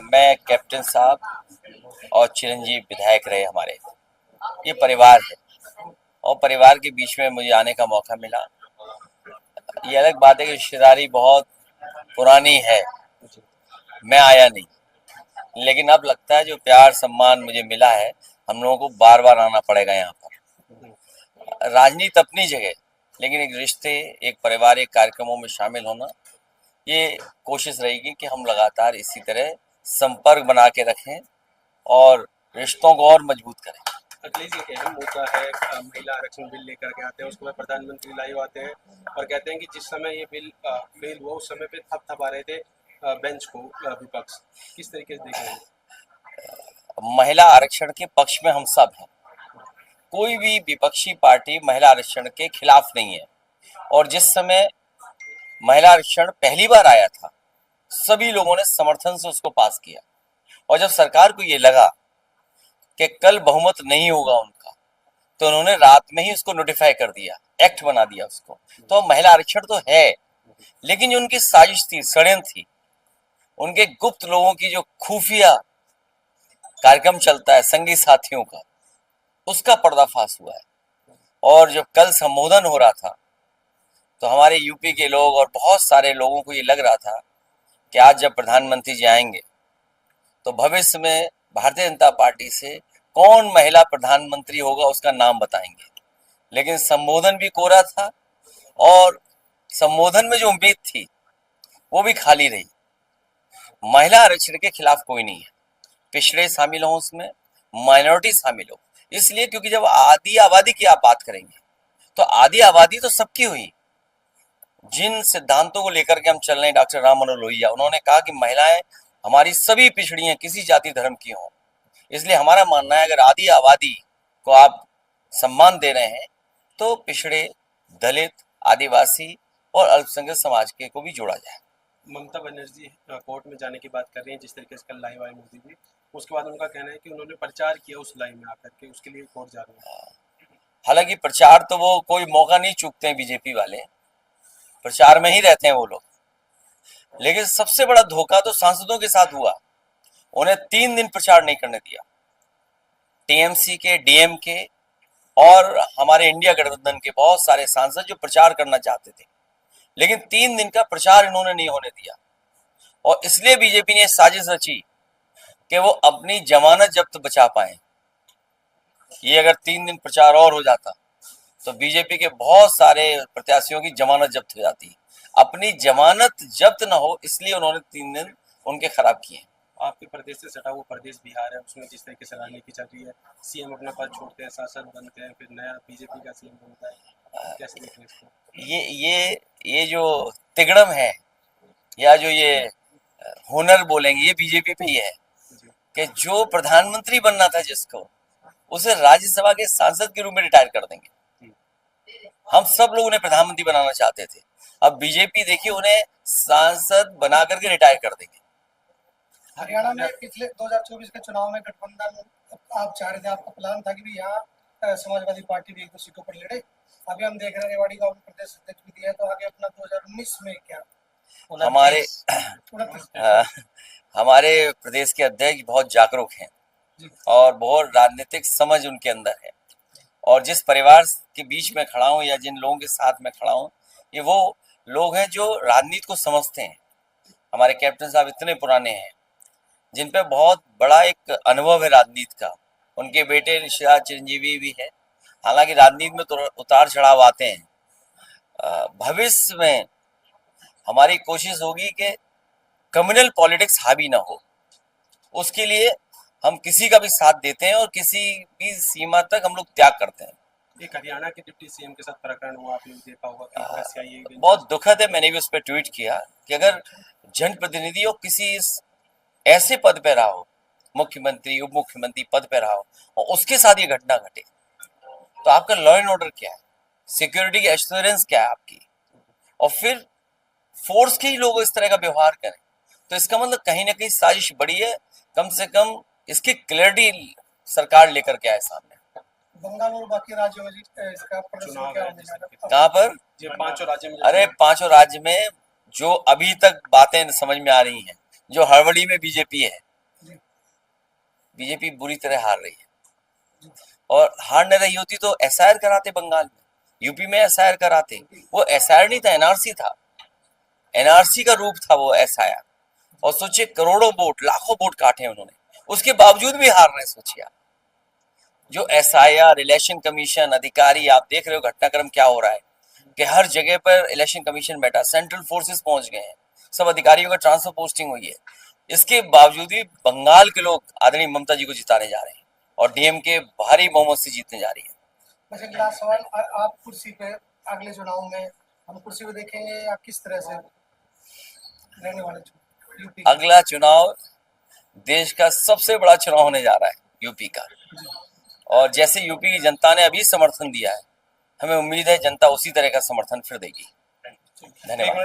मैं कैप्टन साहब और चिरंजीव विधायक रहे हमारे, ये परिवार है और परिवार के बीच में मुझे आने का मौका मिला। ये अलग बात है कि रिश्तेदारी बहुत पुरानी है, मैं आया नहीं, लेकिन अब लगता है जो प्यार सम्मान मुझे मिला है, हम लोगों को बार बार आना पड़ेगा यहाँ पर। राजनीति अपनी जगह, लेकिन एक रिश्ते, एक पारिवारिक कार्यक्रमों में शामिल होना, ये कोशिश रहेगी कि हम लगातार इसी तरह संपर्क बना के रखें और रिश्तों को और मजबूत करें। अखिलेश जी एक अहम मुद्दा है, महिला आरक्षण बिल लेकर के आते हैं, उसके बाद प्रधानमंत्री लाइव आते हैं और कहते हैं कि जिस समय ये बिल फेल हुआ उस समय पे थपथपा रहे थे बेंच को विपक्ष। किस तरीके से देख रहे हैं? महिला आरक्षण के पक्ष में हम सब हैं, कोई भी विपक्षी पार्टी महिला आरक्षण के खिलाफ नहीं है। और जिस समय महिला आरक्षण पहली बार आया था, सभी लोगों ने समर्थन से उसको पास किया। और जब सरकार को ये लगा कि कल बहुमत नहीं होगा उनका, तो उन्होंने रात में ही उसको नोटिफाई कर दिया, एक्ट बना दिया उसको। तो महिला आरक्षण तो है, लेकिन जो उनकी साजिश थी, षड्यंत्र थी, उनके गुप्त लोगों की जो खुफिया कार्यक्रम चलता है संगी साथियों का, उसका पर्दाफाश हुआ है। और जब कल संबोधन हो रहा था, तो हमारे यूपी के लोग और बहुत सारे लोगों को ये लग रहा था कि आज जब प्रधानमंत्री जी आएंगे तो भविष्य में भारतीय जनता पार्टी से कौन महिला प्रधानमंत्री होगा उसका नाम बताएंगे। लेकिन संबोधन भी कोरा था और संबोधन में जो उम्मीद थी वो भी खाली रही। महिला आरक्षण के खिलाफ कोई नहीं है, पिछड़े शामिल हो उसमें, माइनॉरिटी शामिल हो, इसलिए क्योंकि जब आधी आबादी की आप बात करेंगे तो आधी आबादी तो सबकी हुई। जिन सिद्धांतों को लेकर के हम चल रहे हैं, डॉक्टर राम मनोहर लोहिया, उन्होंने कहा कि महिलाएं हमारी सभी पिछड़ी हैं, किसी जाति धर्म की हों। इसलिए हमारा मानना है अगर आधी आबादी को आप सम्मान दे रहे हैं तो पिछड़े, दलित, आदिवासी और अल्पसंख्यक समाज के को भी जोड़ा जाए। ममता बनर्जी कोर्ट में जाने की बात कर रही हैं, जिस तरीके से कल लाइव आए मोदी जी, उसके बाद उनका कहना है कि उन्होंने प्रचार किया उस लाइव में आकर के, उसके लिए कोर्ट जा रहे हैं। हालांकि प्रचार तो वो कोई मौका नहीं चूकते हैं, बीजेपी वाले प्रचार में ही रहते हैं वो लोग। लेकिन सबसे बड़ा धोखा तो सांसदों के साथ हुआ, उन्हें 3 दिन प्रचार नहीं करने दिया। टीएमसी के, डीएम के और हमारे इंडिया गठबंधन के बहुत सारे सांसद जो प्रचार करना चाहते थे, लेकिन 3 दिन का प्रचार इन्होंने नहीं होने दिया। और इसलिए बीजेपी ने साजिश रची कि वो अपनी जमानत जब्त बचा पाए। ये अगर 3 दिन प्रचार और हो जाता तो बीजेपी के बहुत सारे प्रत्याशियों की जमानत जब्त हो जाती। अपनी जमानत जब्त ना हो इसलिए उन्होंने 3 दिन उनके खराब किए। आपके प्रदेश से सटा हुआ प्रदेश बिहार है, उसमें जिस तरीके से राजनीति चल रही है, सीएम अपना पद छोड़ते हैं, सांसद बनते हैं, फिर नया बीजेपी का सीएम बनता है, कैसे देख रहे हैं इसको? ये जो तिगड़म है या जो ये हुनर बोलेंगे, ये बीजेपी पे ही है कि जो प्रधानमंत्री बनना था जिसको, उसे राज्यसभा के सांसद के रूप में रिटायर कर देंगे। हम सब लोग उन्हें प्रधानमंत्री बनाना चाहते थे, अब बीजेपी देखिए उन्हें सांसद बना करके रिटायर कर देंगे। हरियाणा में पिछले 2024 के चुनाव में गठबंधन आप चाह रहे थे, आपका प्लान था कि भी यहाँ समाजवादी पार्टी भी 1-2 सीटों पर लड़े। अभी हम देख रहे हैं रेवाड़ी का प्रदेश अध्यक्ष भी दिया है, तो आगे अपना 2019 में क्या? हमारे हमारे प्रदेश के अध्यक्ष बहुत जागरूक हैं और बहुत राजनीतिक समझ उनके अंदर है। और जिस परिवार के बीच में खड़ा हूँ या जिन लोगों के साथ में खड़ा हूँ, ये वो लोग हैं जो राजनीति को समझते हैं। हमारे कैप्टन साहब इतने पुराने हैं जिन पे बहुत बड़ा एक अनुभव है राजनीति का। उनके बेटे ऋषिराज चिरंजीवी भी है। हालांकि राजनीति में तो उतार चढ़ाव आते हैं। भविष्य में हमारी कोशिश होगी कि कम्युनल पॉलिटिक्स हावी ना हो, उसके लिए हम किसी का भी साथ देते हैं और किसी भी सीमा तक हम लोग त्याग करते हैं। एक हरियाणा के डिप्टी सीएम के साथ प्रकरण हुआ, आपने देखा होगा कि बहुत दुखद है। मैंने भी उस पर ट्वीट किया कि अगर जनप्रतिनिधि हो, किसी ऐसे पद पे रहा हो, मुख्यमंत्री, उप मुख्यमंत्री पद पे रहा हो, और उसके साथ ये घटना घटे, तो आपका लॉ एंड ऑर्डर क्या है, सिक्योरिटी की एश्योरेंस क्या है आपकी? और फिर फोर्स के ही लोग इस तरह का व्यवहार करें, तो इसका मतलब कहीं ना कहीं साजिश बड़ी है। कम से कम इसकी क्लैरिटी सरकार लेकर के आए सामने। बंगाल और बाकी राज्यों में इसका चुनाव क्या है होने जा रहा है? कहाँ पर? ये 5 राज्य में। अरे 5 राज्य में जो अभी तक बातें समझ में आ रही हैं, जो हड़बड़ी में बीजेपी है, जी बीजेपी बुरी तरह हार रही है। और हार न रही होती तो एसआईआर कराते बंगाल में, यूपी में एसआईआर कराते। वो एसआईआर नहीं था, एनआरसी था, एनआरसी का रूप था वो एसआईआर। और सोचिए करोड़ों वोट, लाखों वोट काटे उन्होंने, उसके बावजूद भी हार रहे। सोचिए आप, जो एसआईआर, इलेक्शन कमीशन, अधिकारी, आप देख रहे हो घटनाक्रम क्या हो रहा है कि हर जगह पर इलेक्शन कमीशन बैठा, सेंट्रल फोर्सेस पहुंच गए हैं, सब अधिकारियों का ट्रांसफर पोस्टिंग हुई है। इसके बावजूद भी बंगाल के लोग आदरणीय ममता जी को जिताने जा रहे हैं और डीएमके भारी बहुमत से जीतने जा रही है। बस एक लास्ट सवाल, आप कुर्सी पे अगले चुनाव में हम कुर्सी पे देखेंगे या किस तरह से रहने वाले यूपी? अगला चुनाव देश का सबसे बड़ा चुनाव होने जा रहा है यूपी का, और जैसे यूपी की जनता ने अभी समर्थन दिया है, हमें उम्मीद है जनता उसी तरह का समर्थन फिर देगी। धन्यवाद।